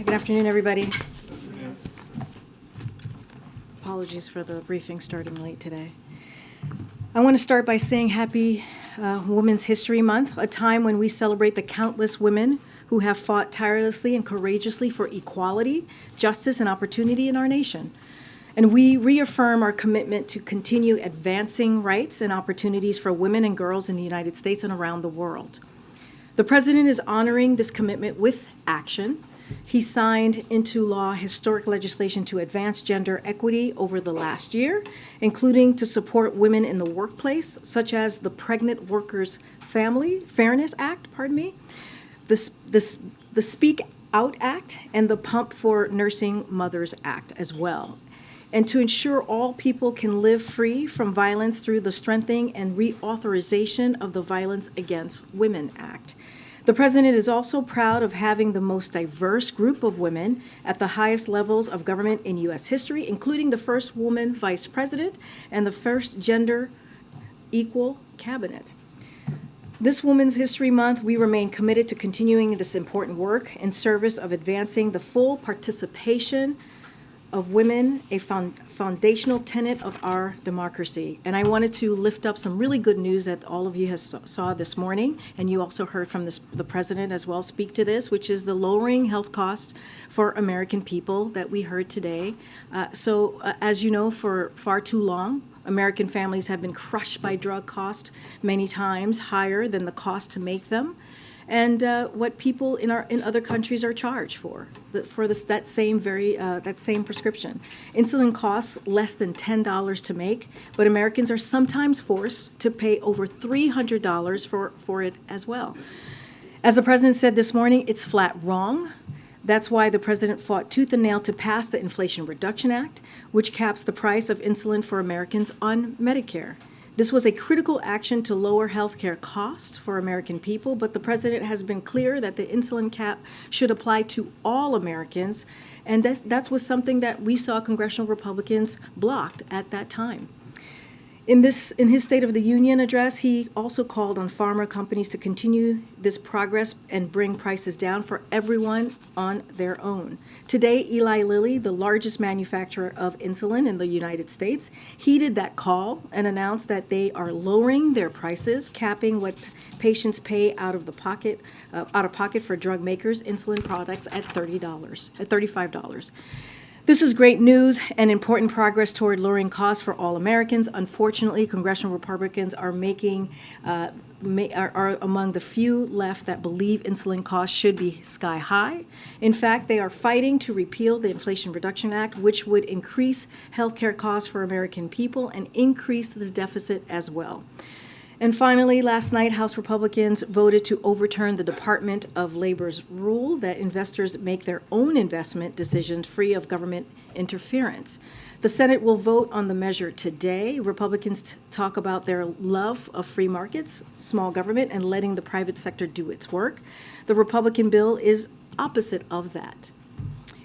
Good afternoon, everybody. Apologies for the briefing starting late today. I want to start by saying happy Women's History Month, a time when we celebrate the countless women who have fought tirelessly and courageously for equality, justice, and opportunity in our nation. And we reaffirm our commitment to continue advancing rights and opportunities for women and girls in the United States and around the world. The President is honoring this commitment with action. He signed into law historic legislation to advance gender equity over the last year, including to support women in the workplace, such as the Pregnant Workers Family Fairness Act, the Speak Out Act, and the Pump for Nursing Mothers Act as well, and to ensure all people can live free from violence through the strengthening and reauthorization of the Violence Against Women Act. The President is also proud of having the most diverse group of women at the highest levels of government in U.S. history, including the first woman vice president and the first gender equal cabinet. This Women's History Month, we remain committed to continuing this important work in service of advancing the full participation of women, a foundational tenet of our democracy. And I wanted to lift up some really good news that all of you saw this morning, and you also heard from the President as well speak to this, which is the lowering health costs for American people that we heard today. As you know, for far too long, American families have been crushed by drug costs many times higher than the cost to make them, and what people in other countries are charged for that same prescription. Insulin costs less than $10 to make, but Americans are sometimes forced to pay over $300 for it as well. As the President said this morning, it's flat wrong. That's why the President fought tooth and nail to pass the Inflation Reduction Act, which caps the price of insulin for Americans on Medicare. This was a critical action to lower health care costs for American people, but the President has been clear that the insulin cap should apply to all Americans, and that was something that we saw congressional Republicans blocked at that time. In his State of the Union address, he also called on pharma companies to continue this progress and bring prices down for everyone on their own. Today, Eli Lilly, the largest manufacturer of insulin in the United States, heeded that call and announced that they are lowering their prices, capping what patients pay out of pocket for drug makers' insulin products at $35. This is great news and important progress toward lowering costs for all Americans. Unfortunately, congressional Republicans are among the few left that believe insulin costs should be sky high. In fact, they are fighting to repeal the Inflation Reduction Act, which would increase healthcare costs for American people and increase the deficit as well. And finally, last night, House Republicans voted to overturn the Department of Labor's rule that investors make their own investment decisions free of government interference. The Senate will vote on the measure today. Republicans talk about their love of free markets, small government, and letting the private sector do its work. The Republican bill is opposite of that.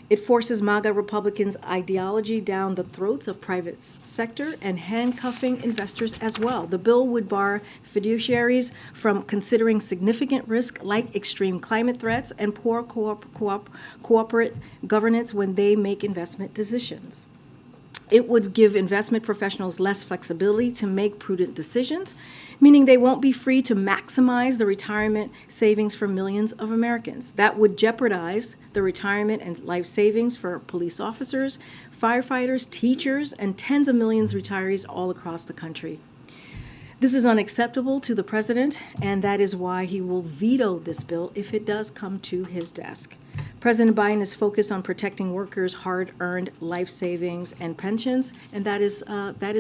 It forces MAGA Republicans' ideology down the throats of private sector and handcuffing investors as well. The bill would bar fiduciaries from considering significant risk like extreme climate threats and poor corporate governance when they make investment decisions. It would give investment professionals less flexibility to make prudent decisions, meaning they won't be free to maximize the retirement savings for millions of Americans. That would jeopardize the retirement and life savings for police officers, firefighters, teachers, and tens of millions of retirees all across the country. This is unacceptable to the President, and that is why he will veto this bill if it does come to his desk. President Biden is focused on protecting workers' hard-earned life savings and pensions, and that is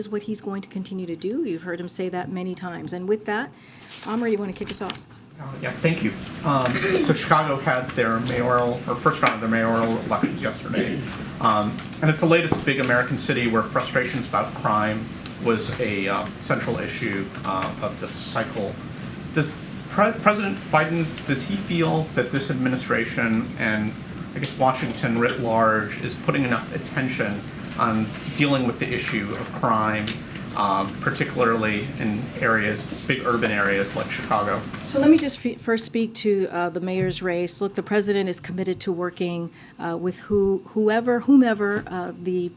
what he's going to continue to do. You've heard him say that many times. And with that, Amr, you want to kick us off? Yeah, thank you. So Chicago had their first round of their mayoral elections yesterday, and it's the latest big American city where frustrations about crime was a central issue of the cycle. Does President Biden, does he feel that this administration and I guess Washington writ large is putting enough attention on dealing with the issue of crime particularly in areas, big urban areas like Chicago. So let me just first speak to the mayor's race. Look, the president is committed to working with whomever the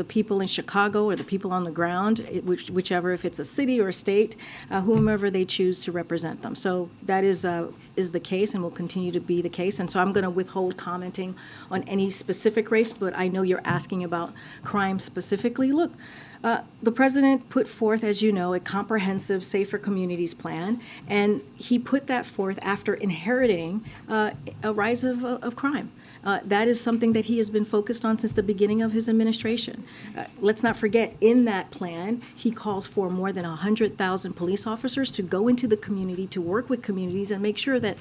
people in Chicago or the people on the ground, whichever, if it's a city or a state, whomever they choose to represent them. So that is the case and will continue to be the case. And so I'm going to withhold commenting on any specific race, but I know you're asking about crime specifically. Look, the president put forth, as you know, a comprehensive Safer Communities plan, and he put that forth after inheriting a rise of crime. That is something that he has been focused on since the beginning of his administration. Let's not forget, in that plan, he calls for more than 100,000 police officers to go into the community, to work with communities and make sure that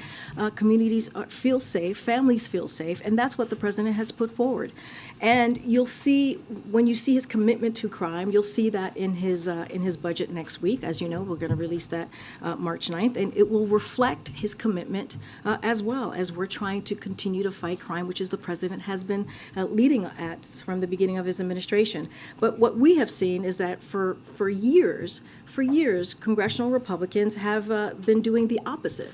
communities feel safe, families feel safe, and that's what the president has put forward. And you'll see, when you see his commitment to crime, you'll see that in his budget next week. As you know, we're going to release that March 9th, and it will reflect his commitment as well as we're trying to continue to fight crime, which is the president has been leading at from the beginning of his administration. But what we have seen is that for years, congressional Republicans have been doing the opposite.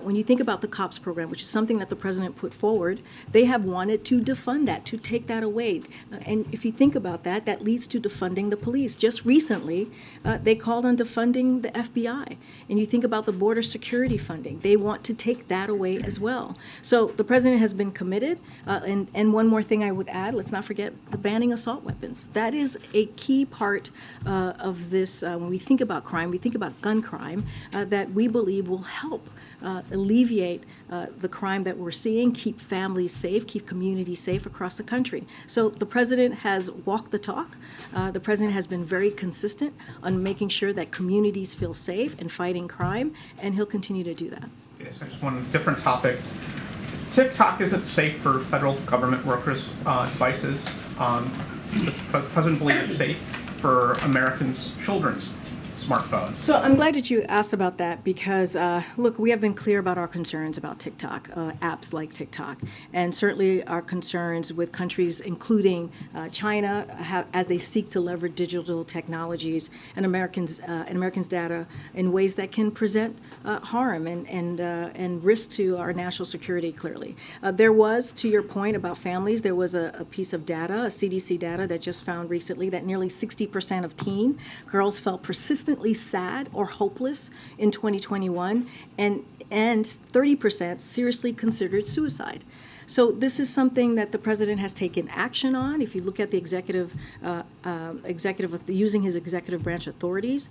When you think about the COPS program, which is something that the president put forward, they have wanted to defund that, to take that away. And if you think about that, that leads to defunding the police. Just recently, they called on defunding the FBI. And you think about the border security funding, they want to take that away as well. So the president has been committed. And one more thing I would add, let's not forget the banning assault weapons. That is a key part of this. When we think about crime, we think about gun crime, that we believe will help alleviate the crime that we're seeing, keep families safe, keep communities safe across the country. So the president has walked the talk. The president has been very consistent on making sure that communities feel safe and fighting crime, and he'll continue to do that. Yes, I just want a different topic. TikTok isn't safe for federal government workers' devices. Does the president believe it's safe for Americans' children's smartphones? So I'm glad that you asked about that because, look, we have been clear about our concerns about TikTok, apps like TikTok, and certainly our concerns with countries including China as they seek to leverage digital technologies and Americans' data in ways that can present harm and risk to our national security, clearly. There was, to your point about families, there was a piece of data, a CDC data that just found recently that nearly 60% of teen girls felt persistently sad or hopeless in 2021, and 30% seriously considered suicide. So this is something that the president has taken action on. If you look at the executive using his executive branch authorities,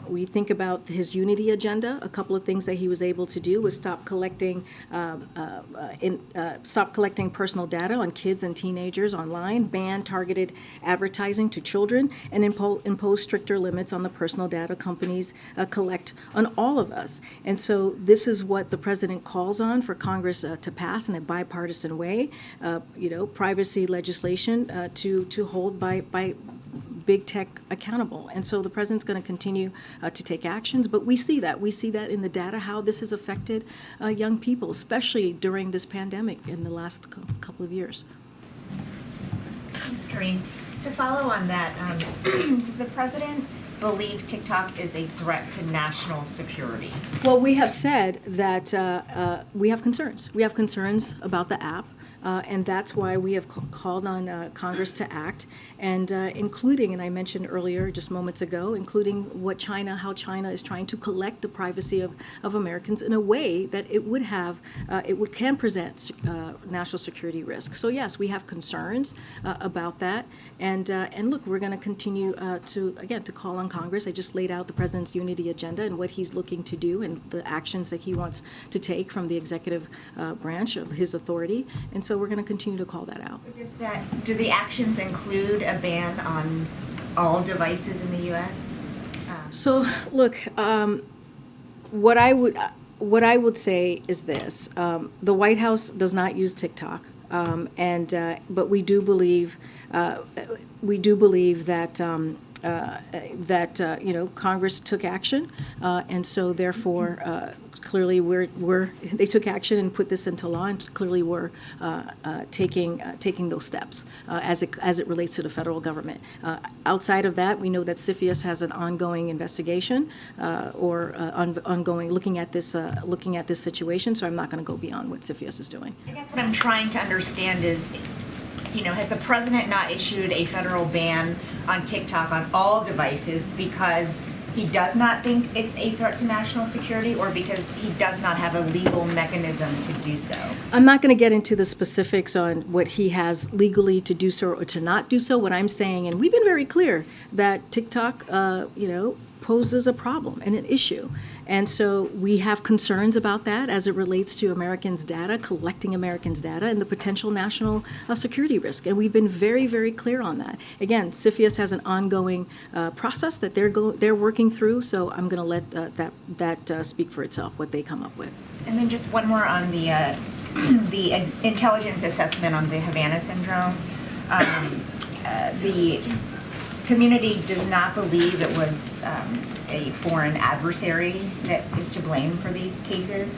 we think about his unity agenda. A couple of things that he was able to do was stop collecting personal data on kids and teenagers online, ban targeted advertising to children, and impose stricter limits on the personal data companies collect on all of us. And so this is what the president calls on for Congress to pass in a bipartisan way, privacy legislation to hold by big tech accountable. And so the president's going to continue to take actions, but we see that in the data, how this has affected young people, especially during this pandemic in the last couple of years. Thanks, Karine. To follow on that, does the president believe TikTok is a threat to national security? Well, we have said that we have concerns. We have concerns about the app. And that's why we have called on Congress to act, and including, and I mentioned earlier, just moments ago, including how China is trying to collect the privacy of Americans in a way that can present national security risks. So yes, we have concerns about that, and look, we're going to continue to call on Congress. I just laid out the president's unity agenda and what he's looking to do and the actions that he wants to take from the executive branch of his authority, and so we're going to continue to call that out. Do the actions include a ban on all devices in the U.S.? So, look, what I would say is this: the White House does not use TikTok, but we do believe that Congress took action, and so therefore, clearly they took action and put this into law, and clearly we're taking those steps as it relates to the federal government. Outside of that, we know that CFIUS has an ongoing investigation ongoing looking at this situation. So I'm not going to go beyond what CFIUS is doing. I guess what I'm trying to understand is, has the president not issued a federal ban on TikTok on all devices because he does not think it's a threat to national security, or because he does not have a legal mechanism to do so? I'm not going to get into the specifics on what he has legally to do so or to not do so. What I'm saying, and we've been very clear, that TikTok, poses a problem and an issue. And so we have concerns about that as it relates to Americans' data, collecting Americans' data, and the potential national security risk. And we've been very, very clear on that. Again, CFIUS has an ongoing process that they're working through, so I'm going to let that speak for itself, what they come up with. And then just one more on the intelligence assessment on the Havana syndrome. The community does not believe it was a foreign adversary that is to blame for these cases,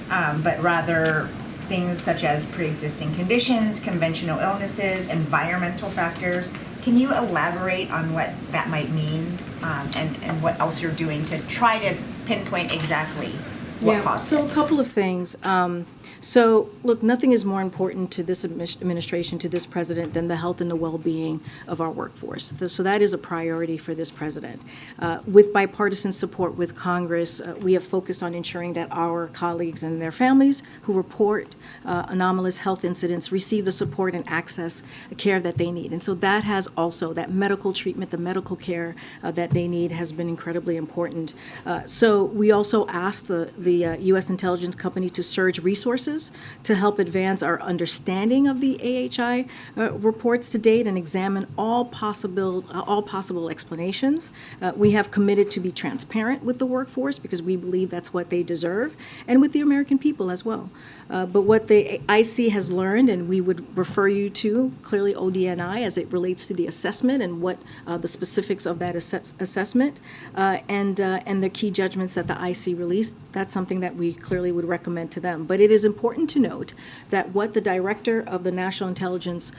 but rather things such as pre-existing conditions, conventional illnesses, environmental factors. Can you elaborate on what that might mean, and what else you're doing to try to pinpoint exactly what caused it? So a couple of things. So, look, nothing is more important to this administration, to this president, than the health and the well-being of our workforce. So that is a priority for this president. With bipartisan support with Congress, we have focused on ensuring that our colleagues and their families who report anomalous health incidents receive the support and access care that they need. And so that has also, that medical treatment, the medical care that they need has been incredibly important. So we also asked the U.S. intelligence company to surge resources to help advance our understanding of the AHI reports to date and examine all possible explanations. We have committed to be transparent with the workforce because we believe that's what they deserve, and with the American people as well. But what the IC has learned, and we would refer you to clearly ODNI as it relates to the assessment and what the specifics of that assessment and the key judgments that the IC released, that's something that we clearly would recommend to them. But it is important to note that what the director of the National Intelligence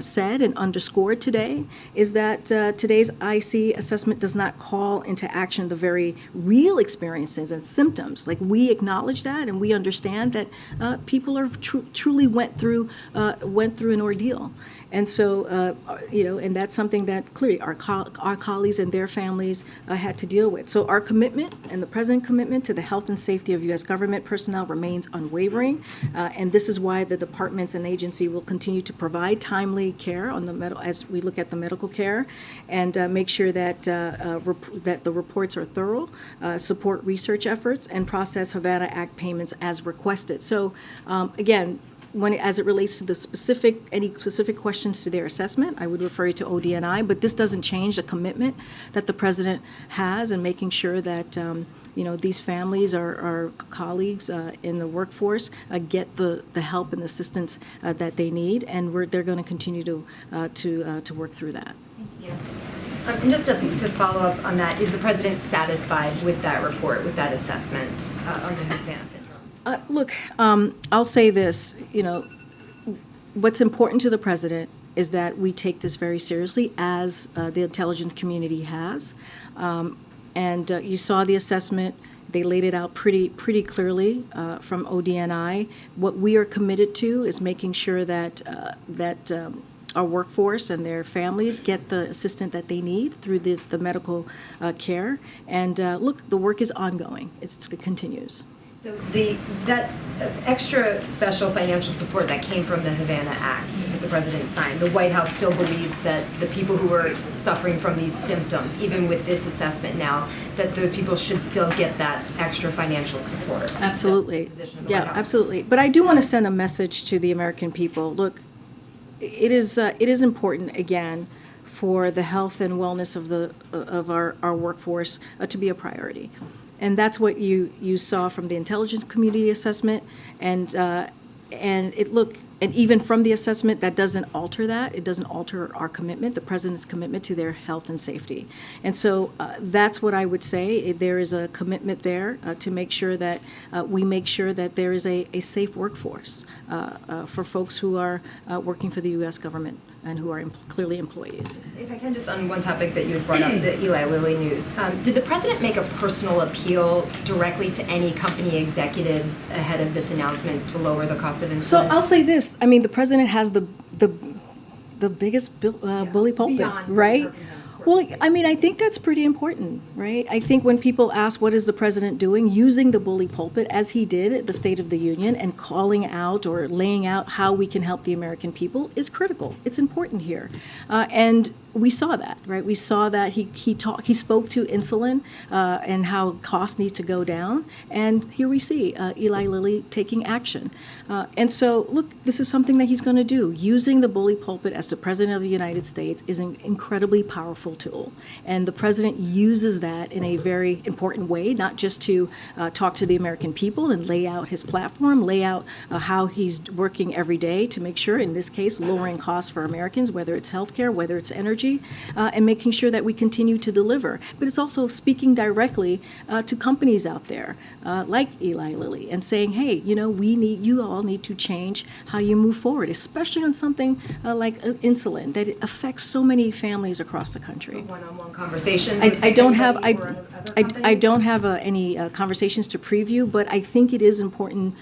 said and underscored today is that today's IC assessment does not call into action the very real experiences and symptoms. Like, we acknowledge that, and we understand that people are truly went through an ordeal. And so, and that's something that clearly our colleagues and their families had to deal with. So our commitment and the President's commitment to the health and safety of U.S. government personnel remains unwavering. And this is why the departments and agency will continue to provide timely care on as we look at the medical care, and make sure that that the reports are thorough, support research efforts, and process Havana Act payments as requested. So again, as it relates to any specific questions to their assessment, I would refer you to ODNI, but this doesn't change the commitment that the president has in making sure that these families, our colleagues in the workforce, get the help and assistance that they need, and they're going to continue to work through that. Thank you. And just to follow up on that, is the president satisfied with that report, with that assessment on the Havana syndrome? Look, I'll say this, what's important to the president is that we take this very seriously, as the intelligence community has. And you saw the assessment. They laid it out pretty clearly from ODNI. What we are committed to is making sure that our workforce and their families get the assistance that they need through the medical care. And look, the work is ongoing. It continues. So that extra special financial support that came from the Havana Act that the president signed, the White House still believes that the people who are suffering from these symptoms, even with this assessment now, that those people should still get that extra financial support. Absolutely. Yeah, absolutely. But I do want to send a message to the American people. Look, it is important, again, for the health and wellness of our workforce to be a priority. And that's what you saw from the intelligence community assessment. And And even from the assessment, that doesn't alter that. It doesn't alter our commitment, the president's commitment to their health and safety. And so that's what I would say. There is a commitment there to make sure that we make sure that there is a safe workforce for folks who are working for the U.S. government and who are clearly employees. If I can, just on one topic that you had brought up, the Eli Lilly news. Did the president make a personal appeal directly to any company executives ahead of this announcement to lower the cost of insulin? So I'll say this. I mean, the president has the biggest bully pulpit, Beyond right? of course. Well, I mean, I think that's pretty important, right? I think when people ask what is the president doing, using the bully pulpit as he did at the State of the Union and calling out or laying out how we can help the American people is critical. It's important here. And we saw that, right? We saw that he spoke to insulin and how costs need to go down. And here we see Eli Lilly taking action. And so, look, this is something that he's going to do. Using the bully pulpit as the president of the United States is an incredibly powerful tool. And the president uses that in a very important way, not just to talk to the American people and lay out his platform, lay out how he's working every day to make sure, in this case, lowering costs for Americans, whether it's healthcare, whether it's energy, and making sure that we continue to deliver. But it's also speaking directly to companies out there like Eli Lilly and saying, hey, you all need to change how you move forward, especially on something like insulin that it affects so many families across the country. One-on-one conversations. I don't have any conversations to preview, but I think it is important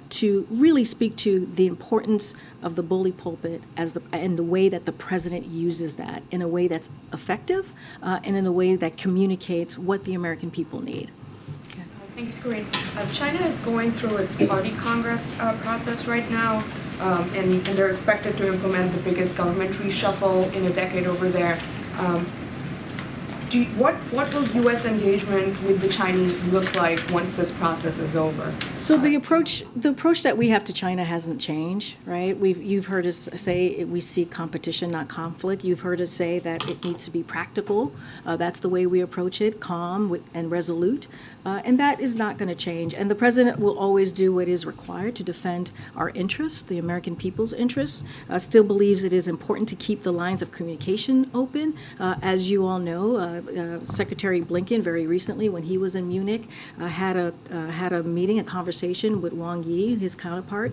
to really speak to the importance of the bully pulpit and the way that the president uses that in a way that's effective and in a way that communicates what the American people need. Thanks, Karine. China is going through its party congress process right now, and they're expected to implement the biggest government reshuffle in a decade over there. What will U.S. engagement with the Chinese look like once this process is over? So the approach that we have to China hasn't changed, right? You've heard us say we seek competition, not conflict. You've heard us say that it needs to be practical. That's the way we approach it, calm and resolute, and that is not going to change. And the president will always do what is required to defend our interests, the American people's interests. Still believes it is important to keep the lines of communication open. As you all know, Secretary Blinken very recently, when he was in Munich, had a meeting, a conversation with Wang Yi, his counterpart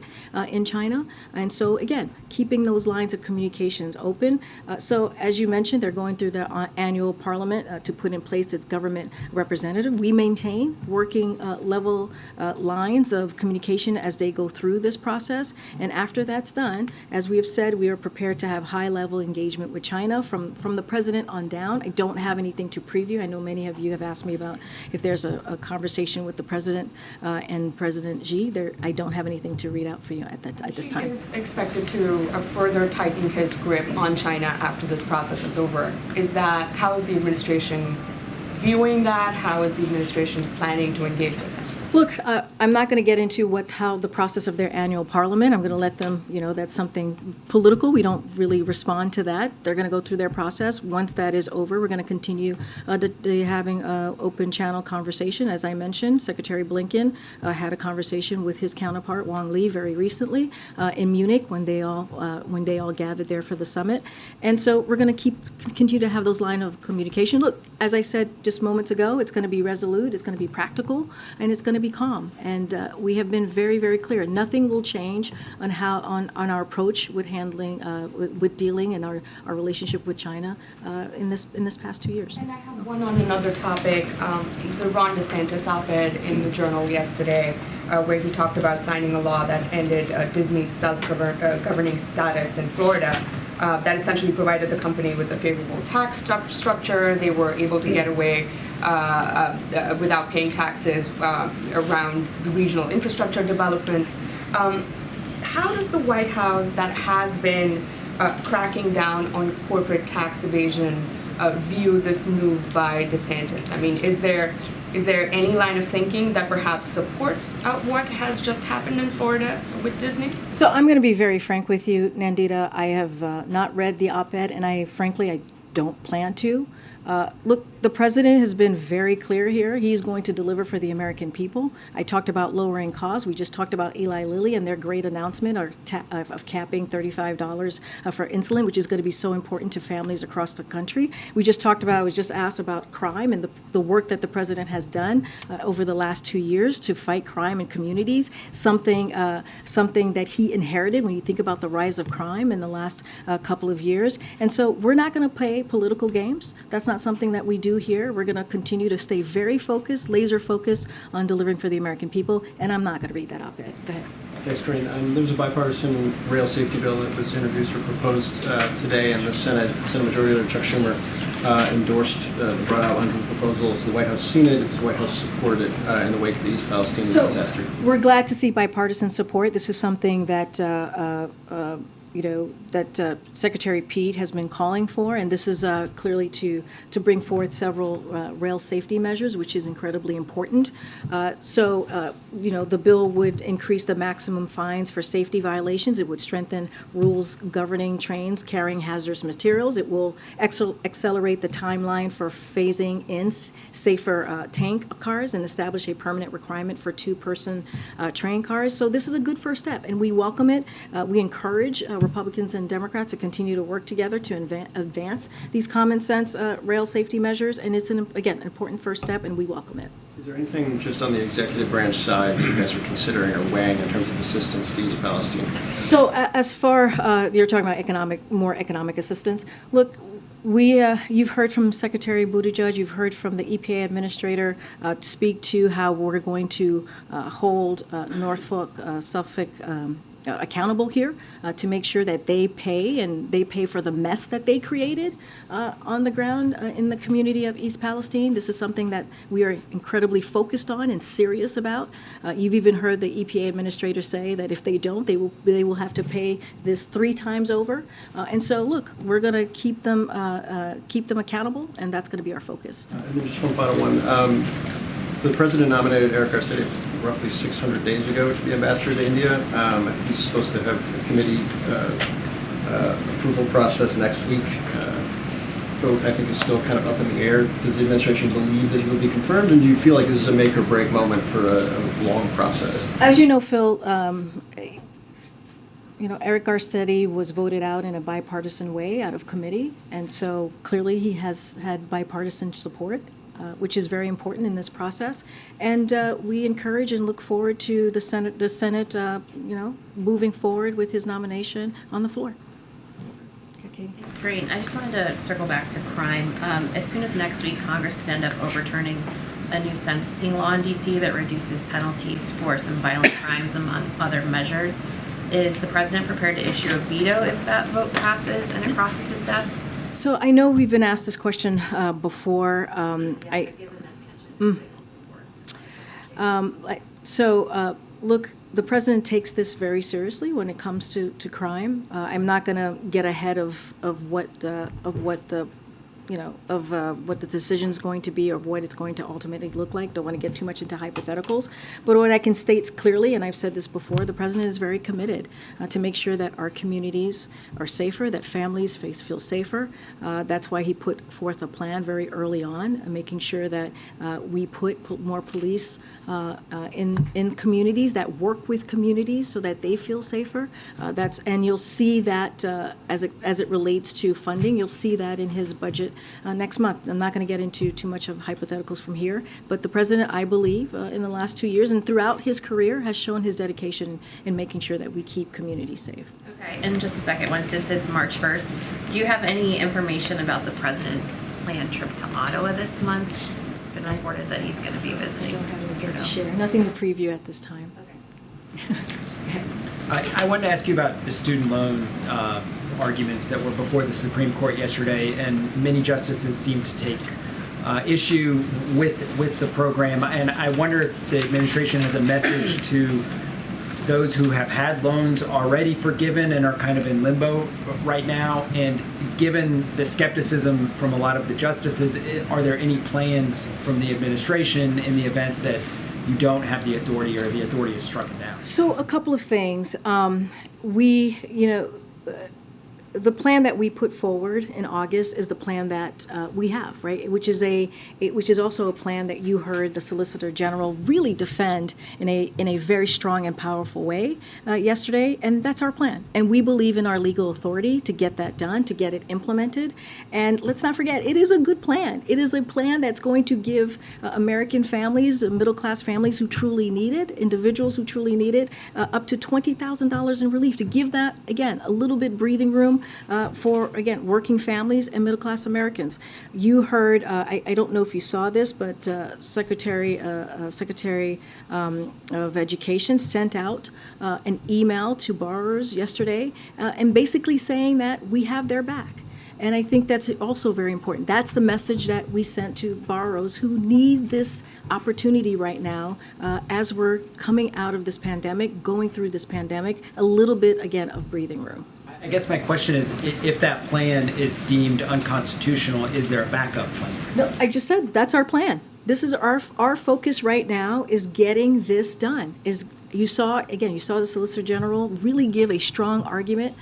in China. And so again, keeping those lines of communications open. So as you mentioned, they're going through their annual parliament to put in place its government representative. We maintain working level lines of communication as they go through this process. And after that's done, as we have said, we are prepared to have high-level engagement with China from the president on down. I don't have anything to preview. I know many of you have asked me about if there's a conversation with the president and President Xi. I don't have anything to read out for you at this time. He is expected to further tighten his grip on China after this process is over. How is the administration viewing that? How is the administration planning to engage with him? Look, I'm not going to get into how the process of their annual parliament. I'm going to let them, that's something political. We don't really respond to that. They're going to go through their process. Once that is over, we're going to continue having an open channel conversation. As I mentioned, Secretary Blinken had a conversation with his counterpart, Wang Yi, very recently in Munich when they all gathered there for the summit. And so we're going to continue to have those lines of communication. Look, as I said just moments ago, it's going to be resolute, it's going to be practical, and it's going to be calm. And we have been very, very clear. Nothing will change on our approach with handling, with dealing and our relationship with China in this past 2 years. And I have one on another topic. The Ron DeSantis op-ed in the Journal yesterday, where he talked about signing a law that ended Disney's self-governing status in Florida. That essentially provided the company with a favorable tax structure. They were able to get away without paying taxes around the regional infrastructure developments. How does the White House, that has been cracking down on corporate tax evasion, view this move by DeSantis? I mean, is there any line of thinking that perhaps supports what has just happened in Florida with Disney? So I'm going to be very frank with you, Nandita. I have not read the op-ed, and I frankly don't plan to. Look, the president has been very clear here. He's going to deliver for the American people. I talked about lowering costs. We just talked about Eli Lilly and their great announcement of capping $35 for insulin, which is going to be so important to families across the country. I was just asked about crime and the work that the president has done over the last 2 years to fight crime in communities, something that he inherited when you think about the rise of crime in the last couple of years. And so we're not going to play political games. That's not something that we do here. We're going to continue to stay very focused, laser focused on delivering for the American people, and I'm not going to read that op-ed. Go ahead. Thanks, Karine. There was a bipartisan rail safety bill that was introduced or proposed today, and the Senate Majority Leader Chuck Schumer endorsed the broad outlines of the proposal. Has the White House seen it? It's the White House supported in the wake of the East Palestine disaster. We're glad to see bipartisan support. This is something that Secretary Pete has been calling for, and this is clearly to bring forth several rail safety measures, which is incredibly important. The bill would increase the maximum fines for safety violations. It would strengthen rules governing trains carrying hazardous materials. It will accelerate the timeline for phasing in safer tank cars and establish a permanent requirement for two-person train cars. So this is a good first step, and we welcome it. We encourage Republicans and Democrats to continue to work together to advance these common sense rail safety measures, and it's an important first step, and we welcome it. Is there anything just on the executive branch side that you guys are considering or weighing in terms of assistance to East Palestine? So as far you're talking about more economic assistance. Look, you've heard from Secretary Buttigieg, you've heard from the EPA administrator speak to how we're going to hold Norfolk, Suffolk accountable here to make sure that they pay for the mess that they created on the ground in the community of East Palestine. This is something that we are incredibly focused on and serious about. You've even heard the EPA administrator say that if they don't, they will have to pay this 3 times over. And so, look, we're going to keep them accountable, and that's going to be our focus. And then just one final one. The president nominated Eric Garcetti roughly 600 days ago to be ambassador to India. He's supposed to have a committee approval process next week. Vote, I think, is still kind of up in the air. Does the administration believe that he will be confirmed, and do you feel like this is a make or break moment for a long process? As you know, Phil, Eric Garcetti was voted out in a bipartisan way out of committee, and so clearly he has had bipartisan support, which is very important in this process. And we encourage and look forward to the Senate, moving forward with his nomination on the floor. Okay. It's great. I just wanted to circle back to crime. As soon as next week, Congress could end up overturning a new sentencing law in D.C. that reduces penalties for some violent crimes, among other measures. Is the president prepared to issue a veto if that vote passes and it crosses his desk? So I know we've been asked this question before. Look, the president takes this very seriously when it comes to crime. I'm not going to get ahead of what the decision is going to be, or what it's going to ultimately look like. Don't want to get too much into hypotheticals. But what I can state clearly, and I've said this before, the president is very committed to make sure that our communities are safer, that families feel safer. That's why he put forth a plan very early on, making sure that we put more police in communities, that work with communities so that they feel safer. And you'll see that as it relates to funding, you'll see that in his budget next month. I'm not going to get into too much of hypotheticals from here, but the president, I believe, in the last 2 years and throughout his career, has shown his dedication in making sure that we keep communities safe. Okay, and just a second one, since it's March 1st, do you have any information about the president's planned trip to Ottawa this month? It's been reported that he's going to be visiting. I don't have anything to share. Nothing to preview at this time. Okay. I wanted to ask you about the student loan arguments that were before the Supreme Court yesterday, and many justices seem to take issue with the program. And I wonder if the administration has a message to those who have had loans already forgiven and are kind of in limbo right now. And given the skepticism from a lot of the justices, are there any plans from the administration in the event that you don't have the authority or the authority is struck down? So a couple of things. the plan that we put forward in August is the plan that we have, right? Which is also a plan that you heard the Solicitor General really defend in a very strong and powerful way yesterday, and that's our plan. And we believe in our legal authority to get that done, to get it implemented. And let's not forget, it is a good plan. It is a plan that's going to give American families, middle-class families who truly need it, individuals who truly need it, up to $20,000 in relief, to give that, again, a little bit breathing room for, again, working families and middle-class Americans. You heard, I don't know if you saw this, but Secretary of Education sent out an email to borrowers yesterday and basically saying that we have their back. And I think that's also very important. That's the message that we sent to borrowers who need this opportunity right now as we're coming out of this pandemic, going through this pandemic, a little bit, again, of breathing room. I guess my question is, if that plan is deemed unconstitutional, is there a backup plan? No, I just said that's our plan. This is our focus right now is getting this done. You saw the Solicitor General really give a strong argument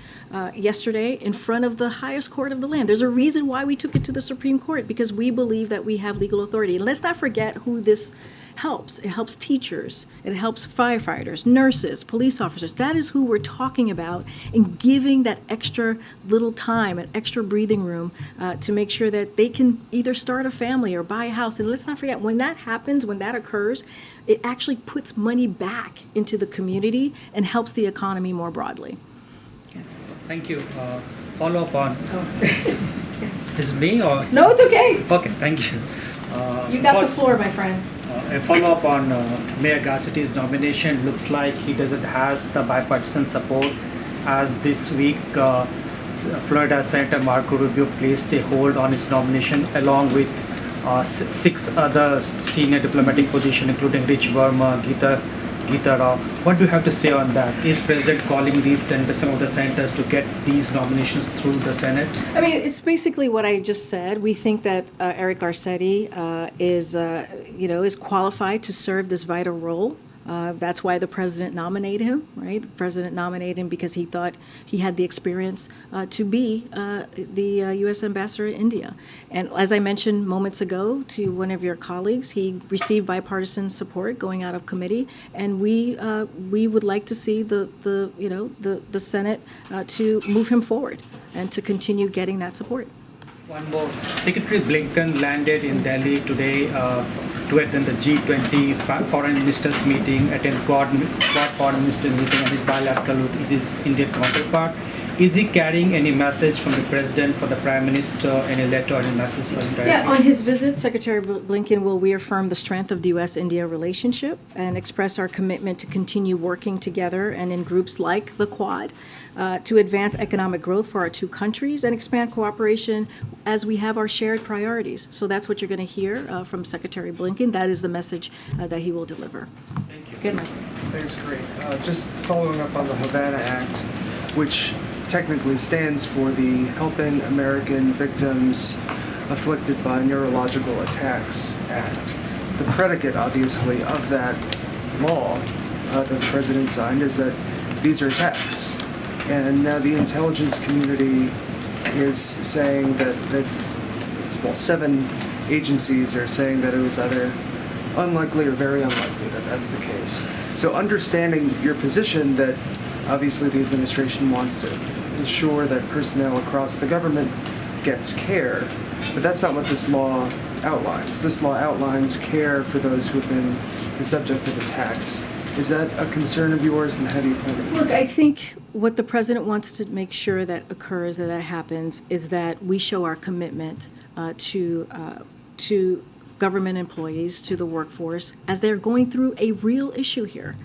yesterday in front of the highest court of the land. There's a reason why we took it to the Supreme Court, because we believe that we have legal authority. And let's not forget who this helps. It helps teachers. It helps firefighters, nurses, police officers. That is who we're talking about, and giving that extra little time and extra breathing room to make sure that they can either start a family or buy a house. And let's not forget, when that happens, when that occurs, it actually puts money back into the community and helps the economy more broadly. Thank you. Follow up on. Is it me or? No, it's okay. Okay, thank you. You got the floor, my friend. A follow up on Mayor Garcetti's nomination. Looks like he doesn't has the bipartisan support, as this week Florida Senator Marco Rubio placed a hold on his nomination along with 6 other senior diplomatic positions, including Rich Verma, Gita Rao. What do you have to say on that? Is President calling these senators, some of the senators, to get these nominations through the Senate? I mean, it's basically what I just said. We think that Eric Garcetti is qualified to serve this vital role. That's why the president nominated him, right? The president nominated him because he thought he had the experience to be the U.S. ambassador to India. And as I mentioned moments ago to one of your colleagues, he received bipartisan support going out of committee, and we would like to see the Senate to move him forward and to continue getting that support. One more. Secretary Blinken landed in Delhi today to attend the G20 foreign ministers meeting, attend Quad foreign minister meeting, and his bilateral with his Indian counterpart. Is he carrying any message from the president for the prime minister, any letter or any message for him directly? Yeah, on his visit, Secretary Blinken will reaffirm the strength of the U.S.-India relationship and express our commitment to continue working together and in groups like the Quad to advance economic growth for our two countries and expand cooperation as we have our shared priorities. So that's what you're going to hear from Secretary Blinken. That is the message that he will deliver. Thank you. Good, Michael. Thanks, Karine. Just following up on the Havana Act, which technically stands for the Helping American Victims Afflicted by Neurological Attacks Act. The predicate, obviously, of that law that the president signed is that these are attacks. And now the intelligence community is saying that 7 agencies are saying that it was either unlikely or very unlikely that that's the case. So understanding your position that obviously the administration wants to ensure that personnel across the government gets care, but that's not what this law outlines. This law outlines care for those who have been the subject of attacks. Is that a concern of yours, and how do you plan to address it? Look, I think what the president wants to make sure that occurs, that happens, is that we show our commitment to government employees, to the workforce, as they're going through a real issue here.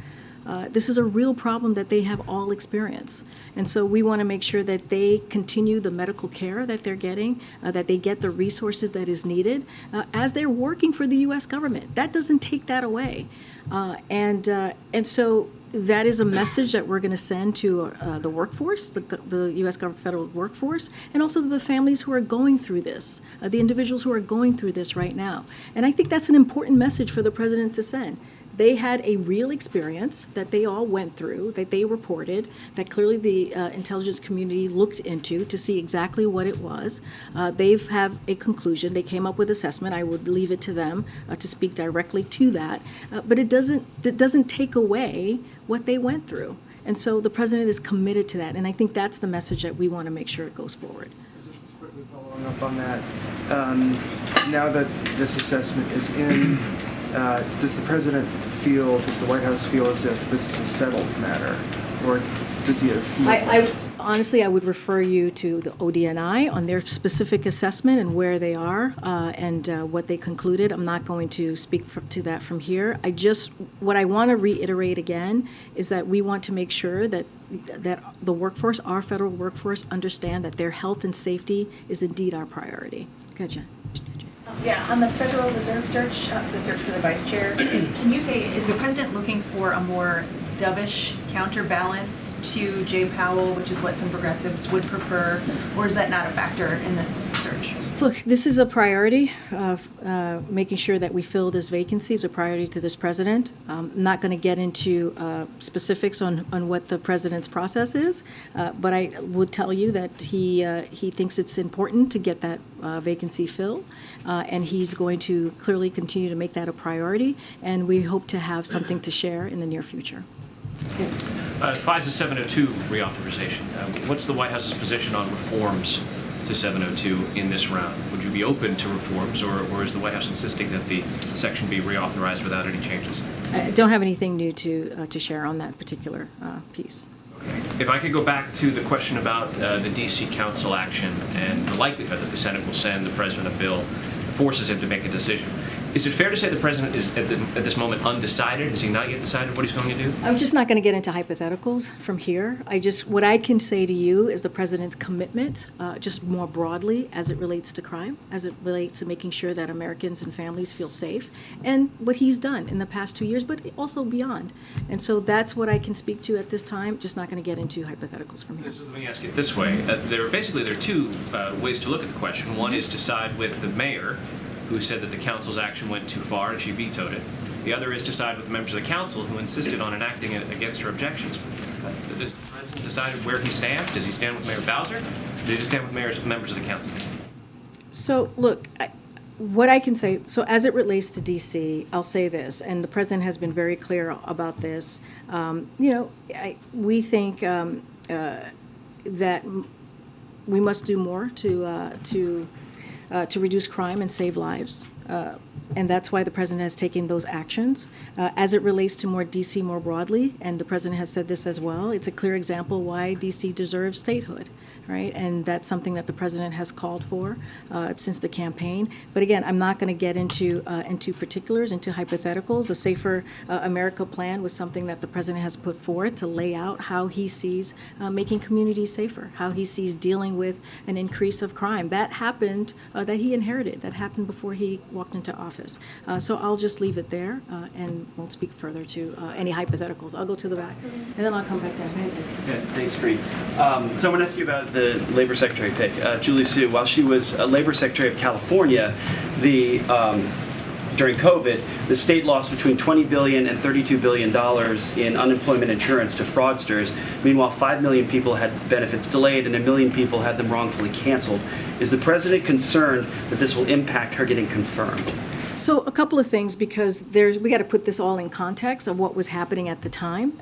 This is a real problem that they have all experienced. And so we want to make sure that they continue the medical care that they're getting, that they get the resources that is needed as they're working for the U.S. government. That doesn't take that away. And so that is a message that we're going to send to the workforce, the U.S. federal workforce, and also to the families who are going through this, the individuals who are going through this right now. And I think that's an important message for the president to send. they had a real experience that they all went through, that they reported, that clearly the intelligence community looked into to see exactly what it was. They have a conclusion. They came up with assessment. I would leave it to them to speak directly to that. But it doesn't take away what they went through. And so the president is committed to that. And I think that's the message that we want to make sure it goes forward. Just quickly following up on that, now that this assessment is in, does the White House feel as if this is a settled matter, or does he have more questions? Honestly, I would refer you to the ODNI on their specific assessment and where they are and what they concluded. I'm not going to speak to that from here. What I want to reiterate again is that we want to make sure that the workforce, our federal workforce, understand that their health and safety is indeed our priority. Go ahead, Jen. Yeah, on the Federal Reserve search, the search for the vice chair, can you say, is the president looking for a more dovish counterbalance to Jay Powell, which is what some progressives would prefer, or is that not a factor in this search? Look, this is a priority. Making sure that we fill this vacancy is a priority to this president. I'm not going to get into specifics on what the president's process is, but I would tell you that he thinks it's important to get that vacancy filled, and he's going to clearly continue to make that a priority, and we hope to have something to share in the near future. FISA 702 reauthorization. What's the White House's position on reforms to 702 in this round? Would you be open to reforms, or is the White House insisting that the section be reauthorized without any changes? I don't have anything new to share on that particular piece. Okay. If I could go back to the question about the D.C. Council action and the likelihood that the Senate will send the president a bill that forces him to make a decision. Is it fair to say the president is at this moment undecided? Has he not yet decided what he's going to do? I'm just not going to get into hypotheticals from here. What I can say to you is the president's commitment, just more broadly as it relates to crime, as it relates to making sure that Americans and families feel safe, and what he's done in the past 2 years, but also beyond. And so that's what I can speak to at this time. Just not going to get into hypotheticals from here. So let me ask it this way. There are two ways to look at the question. One is to side with the mayor, who said that the council's action went too far and she vetoed it. The other is to side with the members of the council who insisted on enacting it against her objections. Does the president decide where he stands? Does he stand with Mayor Bowser? Does he stand with members of the council? So, look, what I can say, so as it relates to D.C., I'll say this, and the president has been very clear about this. We think that we must do more to reduce crime and save lives. And that's why the president has taken those actions. As it relates to more D.C. more broadly, and the president has said this as well, it's a clear example why D.C. deserves statehood, right? And that's something that the president has called for since the campaign. But again, I'm not going to get into particulars, into hypotheticals. The Safer America plan was something that the president has put forward to lay out how he sees making communities safer, how he sees dealing with an increase of crime. That happened, that he inherited, that happened before he walked into office. So I'll just leave it there and won't speak further to any hypotheticals. I'll go to the back, and then I'll come back down. Okay, thanks, Karine. So I want to ask you about the Labor Secretary pick. Julie Su, while she was Labor Secretary of California, during COVID, the state lost between $20 billion and $32 billion in unemployment insurance to fraudsters. Meanwhile, 5 million people had benefits delayed and 1 million people had them wrongfully canceled. Is the president concerned that this will impact her getting confirmed? So a couple of things, because we got to put this all in context of what was happening at the time.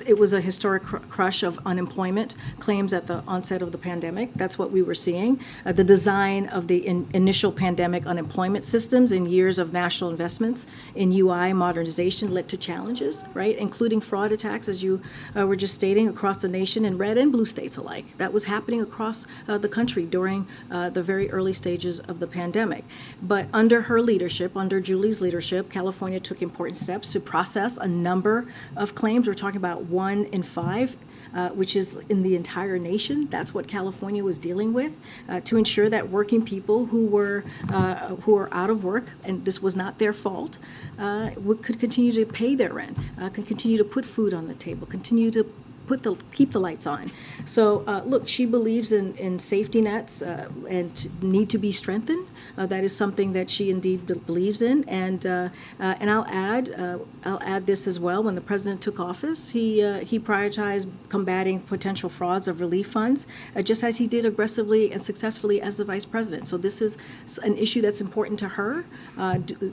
It was a historic crush of unemployment claims at the onset of the pandemic. That's what we were seeing. The design of the initial pandemic unemployment systems and years of national investments in UI modernization led to challenges, right, including fraud attacks, as you were just stating, across the nation in red and blue states alike. That was happening across the country during the very early stages of the pandemic. But under her leadership, under Julie's leadership, California took important steps to process a number of claims. We're talking about 1 in 5, which is in the entire nation. That's what California was dealing with, to ensure that working people who were out of work, and this was not their fault, could continue to pay their rent, could continue to put food on the table, continue to keep the lights on. So look, she believes in safety nets and need to be strengthened. That is something that she indeed believes in, and I'll add this as well. When the president took office, he prioritized combating potential frauds of relief funds, just as he did aggressively and successfully as the vice president. So this is an issue that's important to her,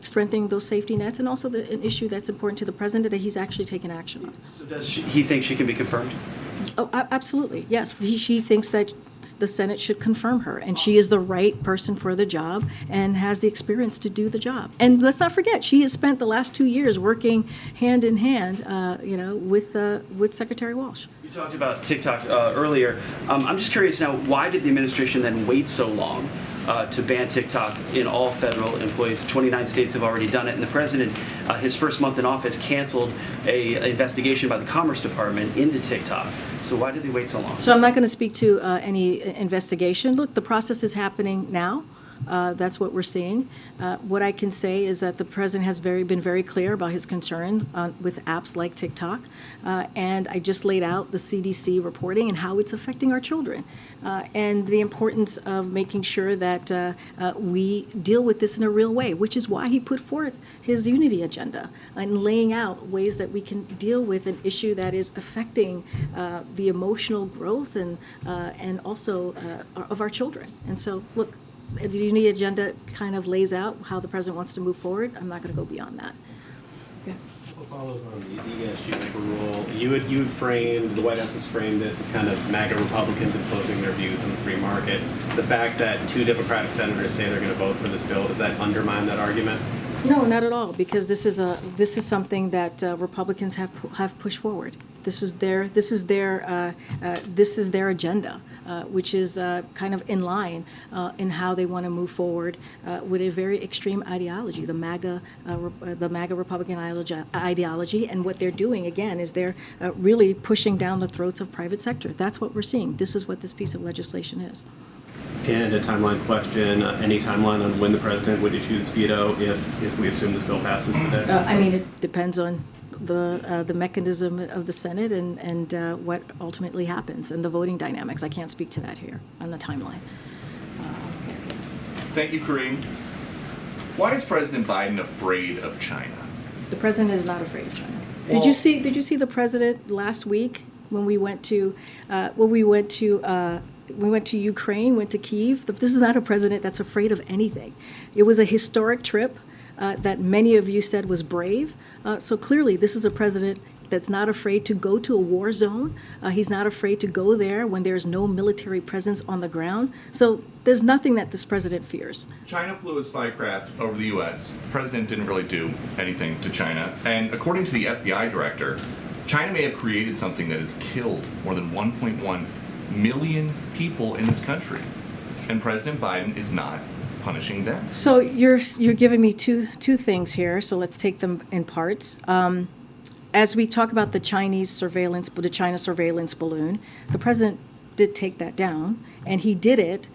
strengthening those safety nets, and also an issue that's important to the president that he's actually taken action on. So does he think she can be confirmed? Oh, absolutely, yes. She thinks that the Senate should confirm her, and she is the right person for the job and has the experience to do the job. And let's not forget, she has spent the last 2 years working hand in hand, with Secretary Walsh. You talked about TikTok earlier. I'm just curious now, why did the administration then wait so long to ban TikTok in all federal employees? 29 states have already done it, and the president, his first month in office, canceled an investigation by the Commerce Department into TikTok. So why did they wait so long? So I'm not going to speak to any investigation. Look, the process is happening now. That's what we're seeing. What I can say is that the president has been very clear about his concerns with apps like TikTok, and I just laid out the CDC reporting and how it's affecting our children, and the importance of making sure that we deal with this in a real way, which is why he put forth his unity agenda and laying out ways that we can deal with an issue that is affecting the emotional growth and also of our children. And so, look, the unity agenda kind of lays out how the president wants to move forward. I'm not going to go beyond that. Yeah. What follows on the ESG waiver rule? You had framed, the White House has framed this as kind of MAGA Republicans imposing their views on the free market. The fact that 2 Democratic senators say they're going to vote for this bill, does that undermine that argument? No, not at all, because this is something that Republicans have pushed forward. This is their agenda, which is kind of in line in how they want to move forward with a very extreme ideology, the MAGA Republican ideology. And what they're doing again is they're really pushing down the throats of private sector. That's what we're seeing. This is what this piece of legislation is. And a timeline question, any timeline on when the president would issue this veto if we assume this bill passes today? I mean, it depends on the mechanism of the Senate and what ultimately happens and the voting dynamics. I can't speak to that here on the timeline. Thank you, Karine. Why is President Biden afraid of China? The president is not afraid of China. Well, Did you see the president last week when we went to Ukraine, went to Kyiv? This is not a president that's afraid of anything. It was a historic trip that many of you said was brave. So clearly, this is a president that's not afraid to go to a war zone. He's not afraid to go there when there's no military presence on the ground. So there's nothing that this president fears. China flew a spy craft over the U.S. The president didn't really do anything to China. And according to the FBI director, China may have created something that has killed more than 1.1 million people in this country. And President Biden is not punishing them. So you're giving me two things here. So let's take them in parts. As we talk about the China surveillance balloon, the president did take that down, and he did it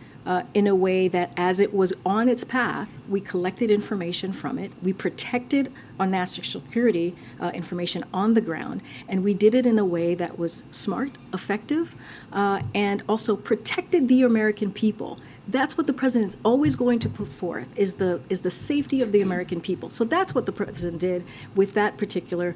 in a way that as it was on its path, we collected information from it, we protected our national security information on the ground, and we did it in a way that was smart, effective, and also protected the American people. That's what the president's always going to put forth, is the safety of the American people. So that's what the president did with that particular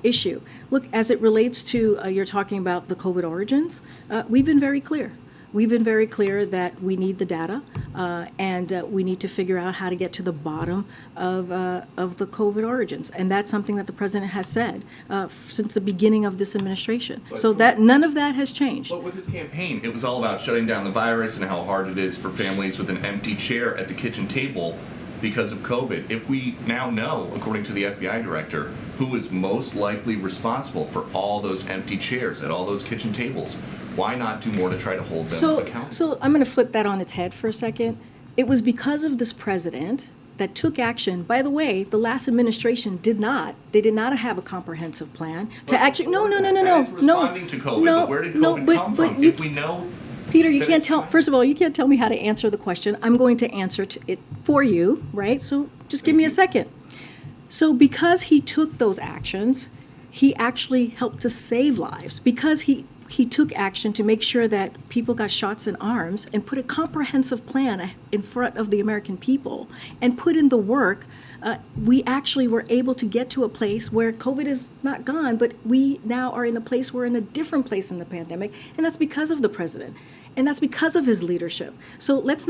issue. Look, as it relates to, you're talking about the COVID origins, we've been very clear. We've been very clear that we need the data, and we need to figure out how to get to the bottom of the COVID origins. And that's something that the president has said since the beginning of this administration. So that none of that has changed. But with his campaign, it was all about shutting down the virus and how hard it is for families with an empty chair at the kitchen table because of COVID. If we now know, according to the FBI director, who is most likely responsible for all those empty chairs at all those kitchen tables, why not do more to try to hold them accountable? So I'm going to flip that on its head for a second. It was because of this president that took action. By the way, the last administration did not have a comprehensive plan to actually, Responding to COVID, but where did COVID come from? If we know, Peter, you can't tell, first of all, you can't tell me how to answer the question. I'm going to answer it for you, right? So just give me a second. So because he took those actions, he actually helped to save lives. Because he he took action to make sure that people got shots in arms and put a comprehensive plan in front of the American people and put in the work. We actually were able to get to a place where COVID is not gone, but we now are in a place, we're in a different place in the pandemic, and that's because of the president. And that's because of his leadership. So let's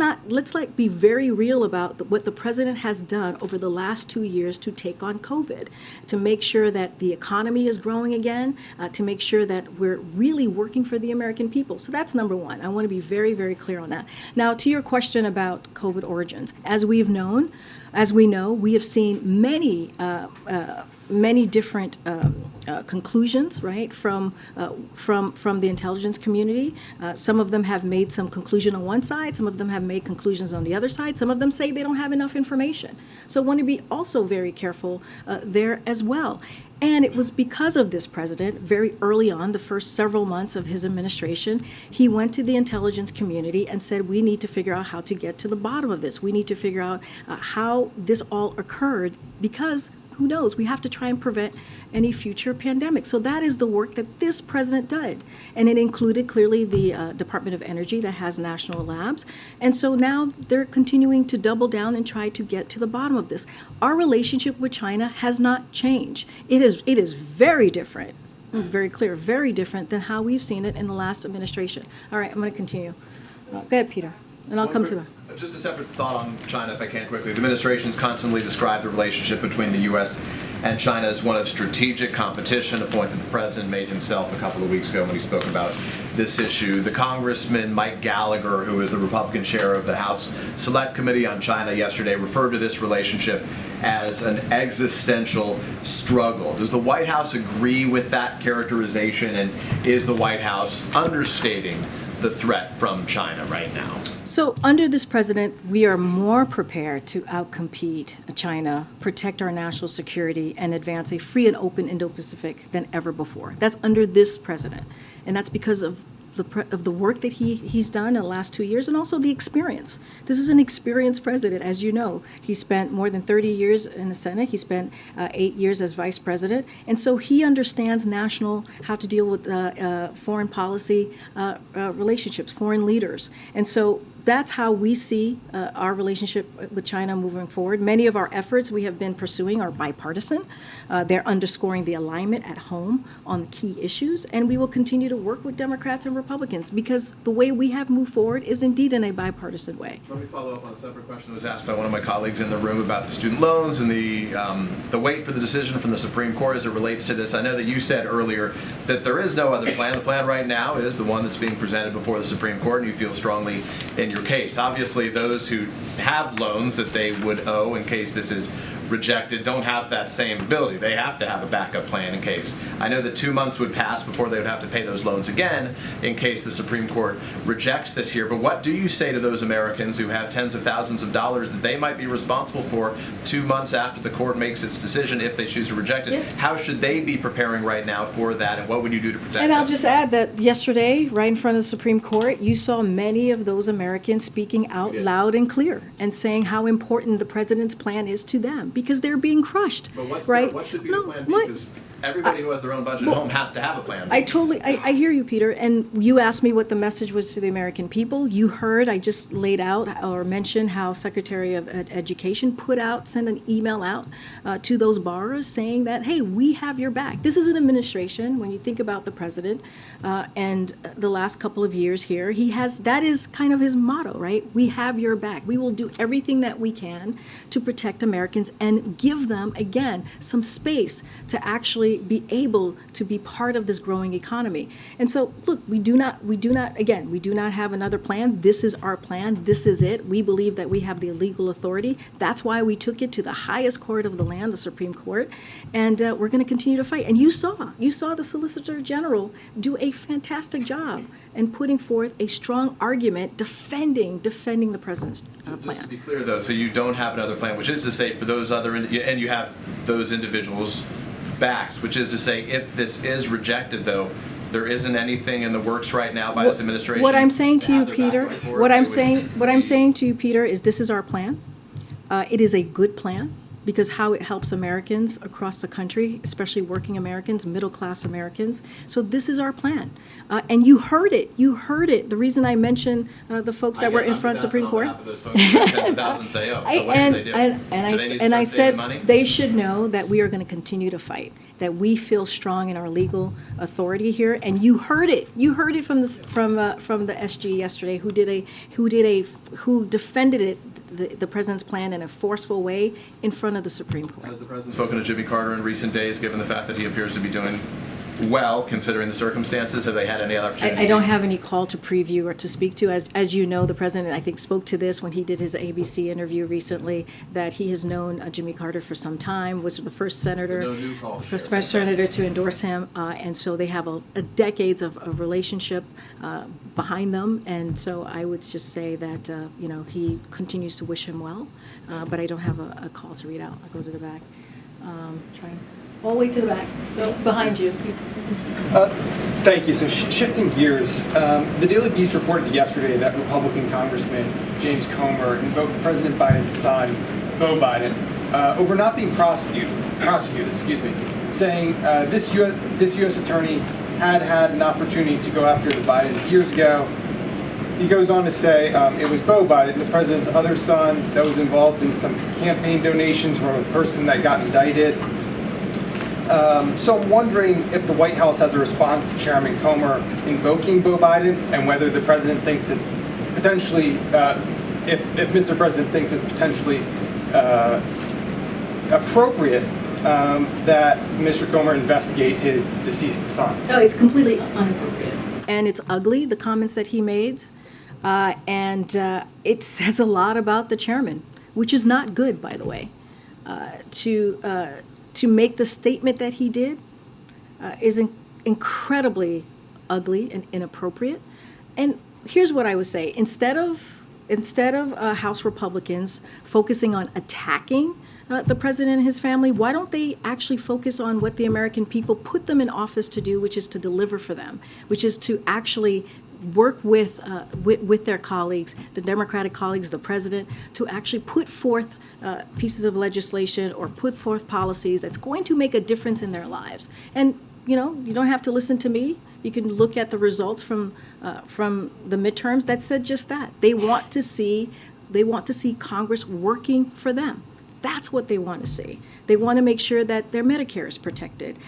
be very real about what the president has done over the last 2 years to take on COVID, to make sure that the economy is growing again, to make sure that we're really working for the American people. So that's number one. I want to be very, very clear on that. Now, to your question about COVID origins, as we know, we have seen many different conclusions, right, from the intelligence community. Some of them have made some conclusion on one side. Some of them have made conclusions on the other side. Some of them say they don't have enough information. So I want to be also very careful there as well. And it was because of this president, very early on, the first several months of his administration, he went to the intelligence community and said, we need to figure out how to get to the bottom of this. We need to figure out how this all occurred, because who knows, we have to try and prevent any future pandemic. So that is the work that this president did. And it included clearly the Department of Energy that has national labs. And so now they're continuing to double down and try to get to the bottom of this. Our relationship with China has not changed. It is very different, very clear, very different than how we've seen it in the last administration. All right, I'm going to continue. Go ahead, Peter, and I'll come to that. Just a separate thought on China, if I can quickly. The administration's constantly described the relationship between the U.S. and China as one of strategic competition, a point that the president made himself a couple of weeks ago when he spoke about this issue. The Congressman Mike Gallagher, who is the Republican chair of the House Select Committee on China yesterday, referred to this relationship as an existential struggle. Does the White House agree with that characterization, and is the White House understating the threat from China right now? So under this president, we are more prepared to outcompete China, protect our national security, and advance a free and open Indo-Pacific than ever before. That's under this president. And that's because of the work that he's done in the last 2 years, and also the experience. This is an experienced president, as you know. He spent more than 30 years in the Senate. He spent 8 years as vice president. And so he understands how to deal with foreign policy relationships, foreign leaders. And so that's how we see our relationship with China moving forward. Many of our efforts we have been pursuing are bipartisan. They're underscoring the alignment at home on the key issues, and we will continue to work with Democrats and Republicans, because the way we have moved forward is indeed in a bipartisan way. Let me follow up on a separate question that was asked by one of my colleagues in the room about the student loans and the wait for the decision from the Supreme Court as it relates to this. I know that you said earlier that there is no other plan. The plan right now is the one that's being presented before the Supreme Court, and you feel strongly in your case. Obviously, those who have loans that they would owe in case this is rejected don't have that same ability. They have to have a backup plan in case. I know that 2 months would pass before they would have to pay those loans again in case the Supreme Court rejects this here. But what do you say to those Americans who have tens of thousands of dollars that they might be responsible for 2 months after the court makes its decision if they choose to reject it? Yeah. How should they be preparing right now for that, and what would you do to protect them? And I'll just add that yesterday, right in front of the Supreme Court, you saw many of those Americans speaking out loud and clear and saying how important the president's plan is to them, because they're being crushed. But what should be the plan? Because everybody who has their own budget at home has to have a plan. I hear you, Peter, and you asked me what the message was to the American people. You heard, I just laid out or mentioned how Secretary of Education sent an email out to those borrowers saying that, hey, we have your back. This is an administration, when you think about the president and the last couple of years here, that is kind of his motto, right? We have your back. We will do everything that we can to protect Americans and give them, again, some space to actually be able to be part of this growing economy. And so, look, we do not have another plan. This is our plan. This is it. We believe that we have the legal authority. That's why we took it to the highest court of the land, the Supreme Court, and we're going to continue to fight. And you saw the Solicitor General do a fantastic job in putting forth a strong argument defending the president's plan. Just to be clear, though, so you don't have another plan, which is to say for those and you have those individuals' backs, which is to say if this is rejected, though, there isn't anything in the works right now by this administration. What I'm saying to you, Peter, what I'm saying to you, Peter, is this is our plan. It is a good plan. because how it helps Americans across the country, especially working Americans, middle-class Americans. So this is our plan. And you heard it. You heard it. The reason I mentioned the folks that were in front of Supreme Court. And I said they should know that we are going to continue to fight, that we feel strong in our legal authority here. And you heard it. You heard it from the SG yesterday, who defended it, the president's plan in a forceful way in front of the Supreme Court. Has the president spoken to Jimmy Carter in recent days, given the fact that he appears to be doing well, considering the circumstances? Have they had any other opportunities? I don't have any call to preview or to speak to. As you know, the president, I think, spoke to this when he did his ABC interview recently, that he has known Jimmy Carter for some time, was the first senator, to endorse him, and so they have a decades of relationship behind them, and so I would just say that he continues to wish him well, but I don't have a call to read out. I'll go to the back. All the way to the back, behind you. Thank you. So shifting gears, the Daily Beast reported yesterday that Republican Congressman James Comer invoked President Biden's son, Beau Biden, over not being prosecuted, saying this U.S. attorney had an opportunity to go after the Bidens years ago. He goes on to say it was Beau Biden, the president's other son, that was involved in some campaign donations from a person that got indicted. So I'm wondering if the White House has a response to Chairman Comer invoking Beau Biden, and whether the president thinks it's potentially, if Mr. President thinks it's potentially appropriate that Mr. Comer investigate his deceased son. No, it's completely inappropriate. And it's ugly, the comments that he made, and it says a lot about the chairman, which is not good, by the way, to make the statement that he did is incredibly ugly and inappropriate. And here's what I would say: instead of House Republicans focusing on attacking the president and his family, why don't they actually focus on what the American people put them in office to do, which is to deliver for them, which is to actually work with their colleagues, the Democratic colleagues, the president, to actually put forth pieces of legislation or put forth policies that's going to make a difference in their lives. And you don't have to listen to me. You can look at the results from the midterms that said just that. They want to see Congress working for them. That's what they want to see. They want to make sure that their Medicare is protected.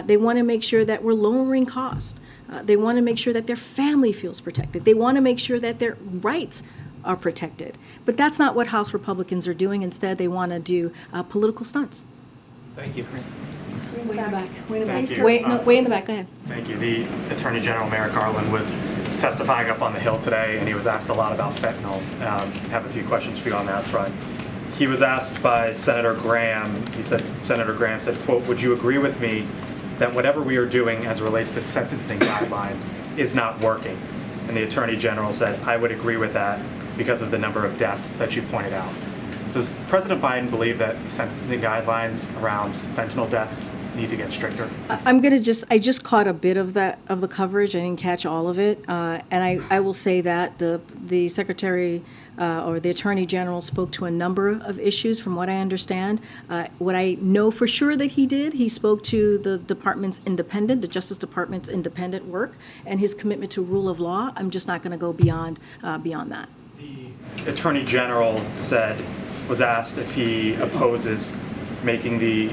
They want to make sure that we're lowering costs. They want to make sure that their family feels protected. They want to make sure that their rights are protected. But that's not what House Republicans are doing. Instead, they want to do political stunts. Thank you. Way in the back. Way in the back. Thank you. Way in the back. Go ahead. Thank you. The Attorney General Merrick Garland was testifying up on the Hill today, and he was asked a lot about fentanyl. I have a few questions for you on that front. He was asked by Senator Graham, Senator Graham said, quote, "Would you agree with me that whatever we are doing as it relates to sentencing guidelines is not working?" And the Attorney General said, "I would agree with that because of the number of deaths that you pointed out." Does President Biden believe that sentencing guidelines around fentanyl deaths need to get stricter? I just caught a bit of the coverage. I didn't catch all of it. And I will say that the Secretary or the Attorney General spoke to a number of issues from what I understand. What I know for sure that he spoke to the Justice Department's independent work and his commitment to rule of law. I'm just not going to go beyond that. The Attorney General was asked if he opposes making the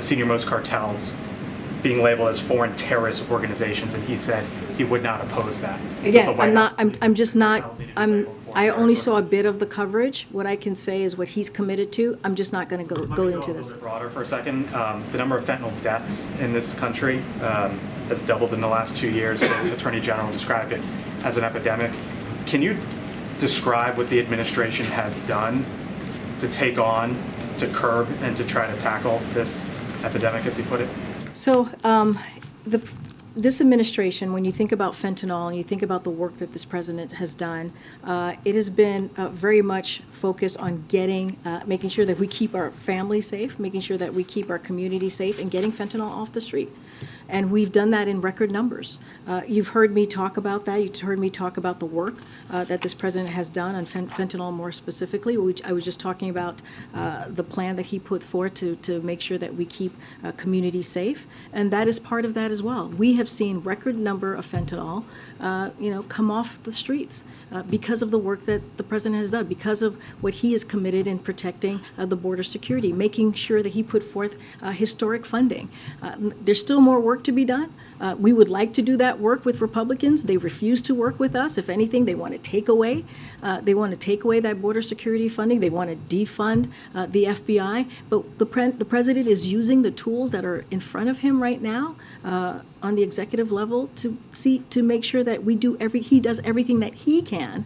senior-most cartels being labeled as foreign terrorist organizations, and he said he would not oppose that. Again, I only saw a bit of the coverage. What I can say is what he's committed to. I'm just not going to go into this. A little bit broader for a second. The number of fentanyl deaths in this country has doubled in the last 2 years. The Attorney General described it as an epidemic. Can you describe what the administration has done to curb and to try to tackle this epidemic, as he put it? So this administration, when you think about fentanyl and you think about the work that this president has done, it has been very much focused on making sure that we keep our family safe, making sure that we keep our community safe, and getting fentanyl off the street. And we've done that in record numbers. You've heard me talk about that. You've heard me talk about the work that this president has done on fentanyl more specifically. I was just talking about the plan that he put forth to make sure that we keep communities safe. And that is part of that as well. We have seen record number of fentanyl, come off the streets because of the work that the president has done, because of what he is committed in protecting the border security, making sure that he put forth historic funding. There's still more work to be done. We would like to do that work with Republicans. They refuse to work with us. If anything, they want to take away. They want to take away that border security funding. They want to defund the FBI. But the president is using the tools that are in front of him right now on the executive level to make sure that he does everything that he can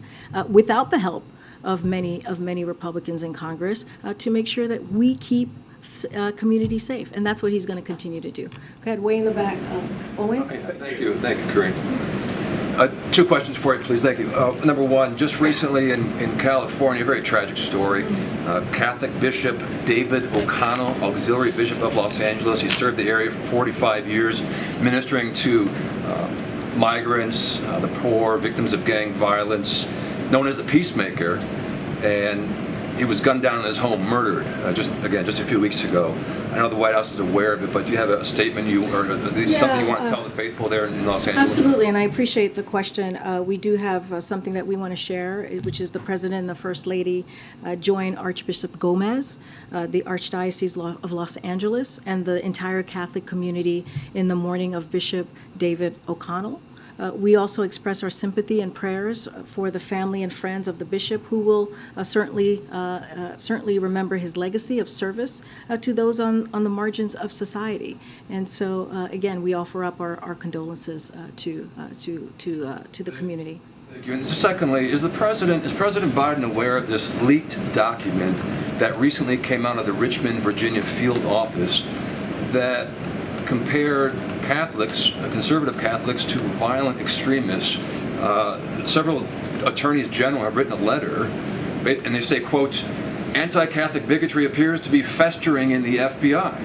without the help of many Republicans in Congress to make sure that we keep community safe, and that's what he's going to continue to do. Go ahead, way in the back, Owen. Thank you, Karine. Two questions for you, please. Thank you. Number one, just recently in California, a very tragic story. Catholic Bishop David O'Connell, Auxiliary Bishop of Los Angeles. He served the area for 45 years, ministering to migrants, the poor, victims of gang violence, known as the Peacemaker, and he was gunned down in his home, murdered, just a few weeks ago. I know the White House is aware of it, but do you have a statement or at least something you want to tell the faithful there in Los Angeles? Absolutely, and I appreciate the question. We do have something that we want to share, which is the President and the First Lady join Archbishop Gomez, the Archdiocese of Los Angeles, and the entire Catholic community in the mourning of Bishop David O'Connell. We also express our sympathy and prayers for the family and friends of the bishop, who will certainly remember his legacy of service to those on the margins of society. And so, again, we offer up our condolences to the community. Thank you. And secondly, is President Biden aware of this leaked document that recently came out of the Richmond, Virginia field office that compared Catholics, conservative Catholics, to violent extremists? Several attorneys general have written a letter, and they say, quote, anti-Catholic bigotry appears to be festering in the FBI,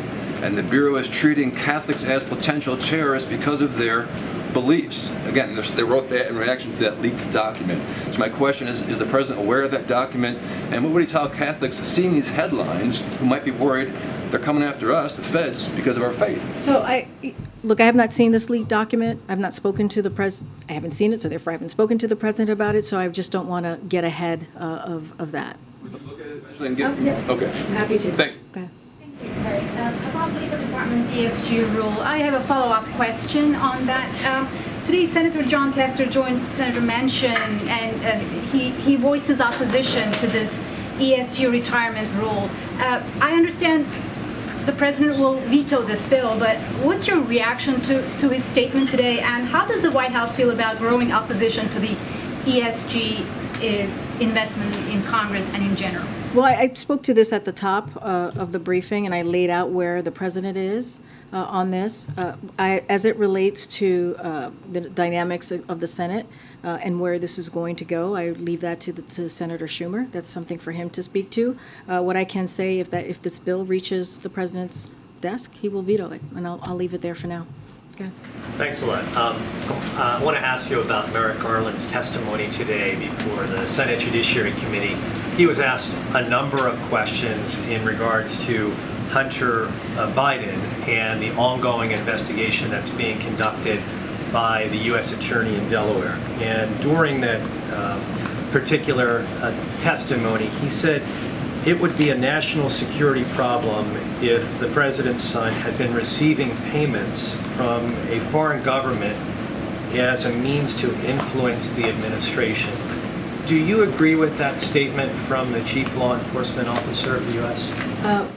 and the Bureau is treating Catholics as potential terrorists because of their beliefs. Again, they wrote that in reaction to that leaked document. So my question is the President aware of that document, and what would he tell Catholics seeing these headlines who might be worried they're coming after us, the feds, because of our faith? So I have not seen this leaked document. I've not spoken to the president. I haven't seen it, so therefore I haven't spoken to the president about it. So I just don't want to get ahead of that. Would you look at it eventually and get? Yeah. Okay. Happy to. Thank you. Okay. About Labor Department's ESG rule, I have a follow-up question on that. Today, Senator John Tester joined Senator Manchin, and he voices opposition to this ESG retirement rule. I understand the president will veto this bill, but what's your reaction to his statement today, and how does the White House feel about growing opposition to the ESG investment in Congress and in general? Well, I spoke to this at the top of the briefing, and I laid out where the president is on this. As it relates to the dynamics of the Senate and where this is going to go, I leave that to Senator Schumer. That's something for him to speak to. What I can say, if this bill reaches the president's desk, he will veto it, and I'll leave it there for now. Okay. Thanks a lot. I want to ask you about Merrick Garland's testimony today before the Senate Judiciary Committee. He was asked a number of questions in regards to Hunter Biden and the ongoing investigation that's being conducted by the U.S. Attorney in Delaware. And during that particular testimony, he said it would be a national security problem if the president's son had been receiving payments from a foreign government as a means to influence the administration. Do you agree with that statement from the chief law enforcement officer of the U.S.?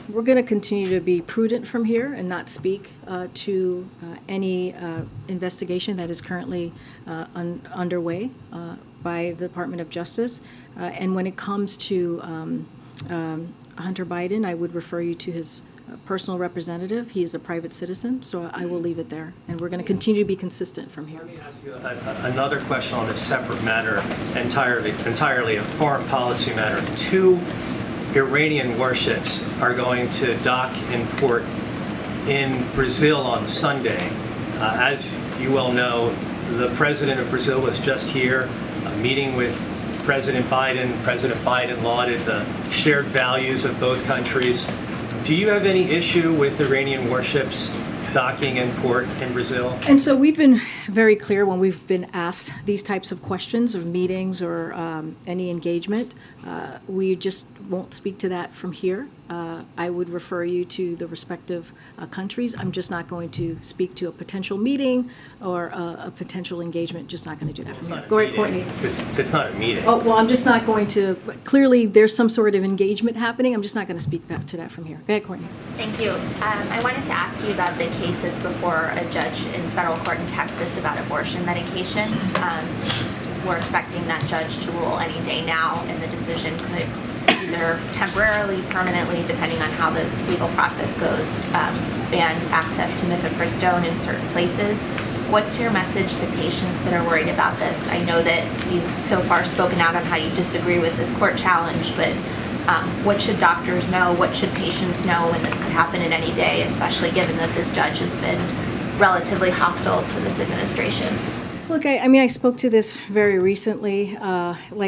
We're going to continue to be prudent from here and not speak to any investigation that is currently underway by the Department of Justice. And when it comes to Hunter Biden, I would refer you to his personal representative. He is a private citizen, so I will leave it there. And we're going to continue to be consistent from here. Let me ask you another question on a separate matter, entirely a foreign policy matter. 2 Iranian warships are going to dock in port in Brazil on Sunday. As you well know, the president of Brazil was just here, meeting with President Biden. President Biden lauded the shared values of both countries. Do you have any issue with Iranian warships docking in port in Brazil? And so we've been very clear when we've been asked these types of questions of meetings or any engagement. We just won't speak to that from here. I would refer you to the respective countries. I'm just not going to speak to a potential meeting or a potential engagement. Just not going to do that from here. Go ahead, Courtney. It's not a meeting. Oh, well, I'm just not going to. Clearly, there's some sort of engagement happening. I'm just not going to speak to that from here. Go ahead, Courtney. Thank you. I wanted to ask you about the cases before a judge in federal court in Texas about abortion medication. We're expecting that judge to rule any day now, and the decision could either temporarily, permanently, depending on how the legal process goes, ban access to mifepristone in certain places. What's your message to patients that are worried about this? I know that you've so far spoken out on how you disagree with this court challenge, but what should doctors know? What should patients know when this could happen at any day, especially given that this judge has been relatively hostile to this administration? Look, I spoke to this very recently.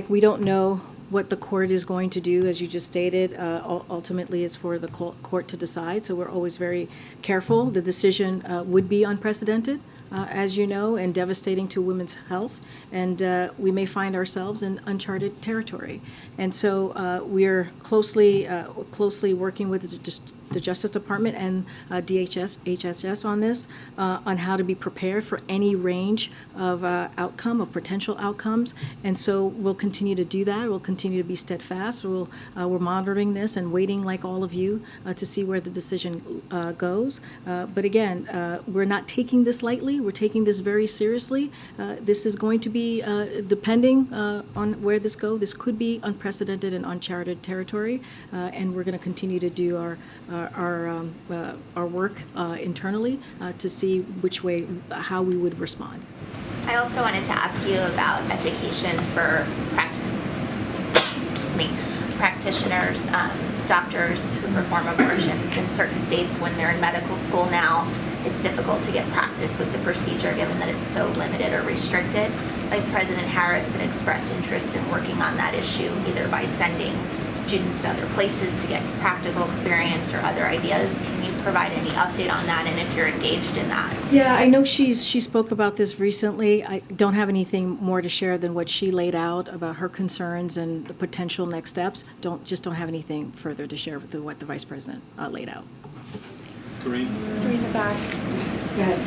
We don't know what the court is going to do, as you just stated. Ultimately, it's for the court to decide, so we're always very careful. The decision would be unprecedented, as you know, and devastating to women's health, and we may find ourselves in uncharted territory. And so we're closely working with the Justice Department and HHS on this, on how to be prepared for any range of potential outcomes. And so we'll continue to do that. We'll continue to be steadfast. We're monitoring this and waiting, like all of you, to see where the decision goes. But again, we're not taking this lightly. We're taking this very seriously. This is going to be, depending on where this goes, this could be unprecedented and uncharted territory, and we're going to continue to do our work internally to see how we would respond. I also wanted to ask you about education for practitioners, doctors who perform abortions in certain states. When they're in medical school now, it's difficult to get practice with the procedure given that it's so limited or restricted. Vice President Harris had expressed interest in working on that issue, either by sending students to other places to get practical experience or other ideas. Can you provide any update on that, and if you're engaged in that? Yeah, I know she spoke about this recently. I don't have anything more to share than what she laid out about her concerns and the potential next steps. Don't have anything further to share with what the Vice President laid out. Karine in the back. Go ahead.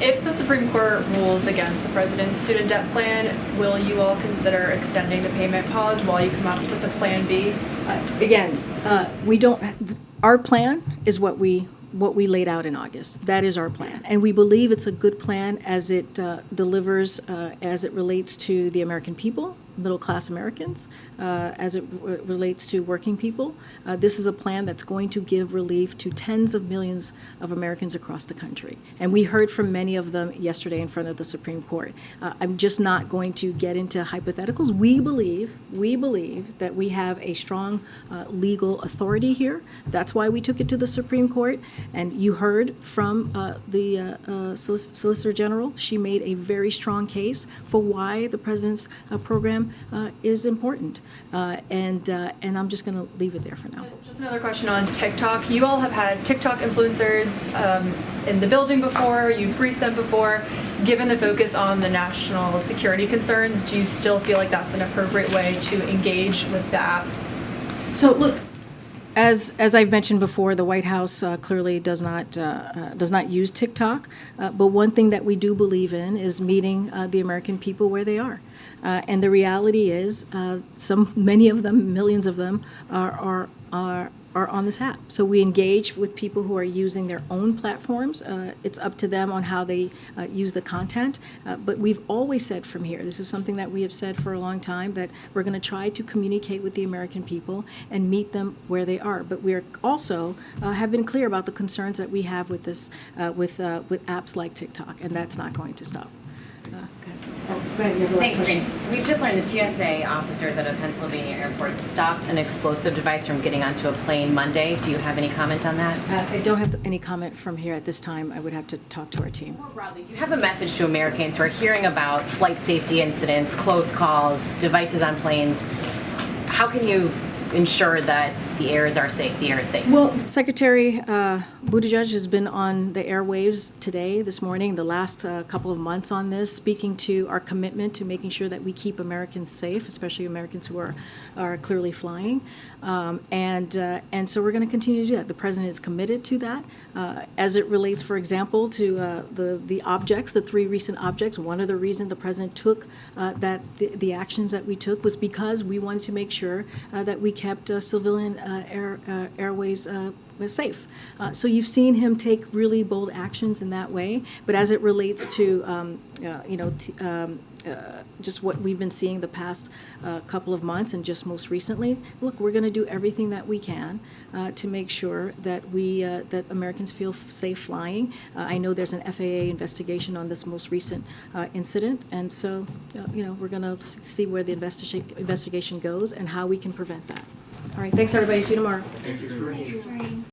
If the Supreme Court rules against the president's student debt plan, will you all consider extending the payment pause while you come up with a plan B? Again, we don't. Our plan is what we laid out in August. That is our plan, and we believe it's a good plan as it delivers, as it relates to the American people, middle-class Americans, as it relates to working people. This is a plan that's going to give relief to tens of millions of Americans across the country. And we heard from many of them yesterday in front of the Supreme Court. I'm just not going to get into hypotheticals. We believe that we have a strong legal authority here. That's why we took it to the Supreme Court. And you heard from the Solicitor General. She made a very strong case for why the president's program is important, and I'm just going to leave it there for now. Just another question on TikTok. You all have had TikTok influencers in the building before. You've briefed them before. Given the focus on the national security concerns, do you still feel like that's an appropriate way to engage with the app? So look, as I've mentioned before, the White House clearly does not use TikTok. But one thing that we do believe in is meeting the American people where they are. And the reality is, many of them, millions of them, are on this app. So we engage with people who are using their own platforms. It's up to them on how they use the content. But we've always said from here, this is something that we have said for a long time, that we're going to try to communicate with the American people and meet them where they are. But we are also have been clear about the concerns that we have with this, with apps like TikTok, and that's not going to stop. Go ahead, you have the last Thanks, question. Karine. We've just learned the TSA officers at a Pennsylvania airport stopped an explosive device from getting onto a plane Monday. Do you have any comment on that? I don't have any comment from here at this time. I would have to talk to our team. More broadly, do you have a message to Americans who are hearing about flight safety incidents, close calls, devices on planes? How can you ensure that the air is safe? Well, Secretary Buttigieg has been on the airwaves today, this morning, the last couple of months on this, speaking to our commitment to making sure that we keep Americans safe, especially Americans who are clearly flying. And so we're going to continue to do that. The president is committed to that. As it relates, for example, to the objects, the 3 recent objects, one of the reasons the president took the actions that we took was because we wanted to make sure that we kept civilian airways safe. So you've seen him take really bold actions in that way. But as it relates to just what we've been seeing the past couple of months and just most recently, look, we're going to do everything that we can to make sure that that Americans feel safe flying. I know there's an FAA investigation on this most recent incident, and so we're going to see where the investigation goes and how we can prevent that. All right, thanks everybody. See you tomorrow. Thank you.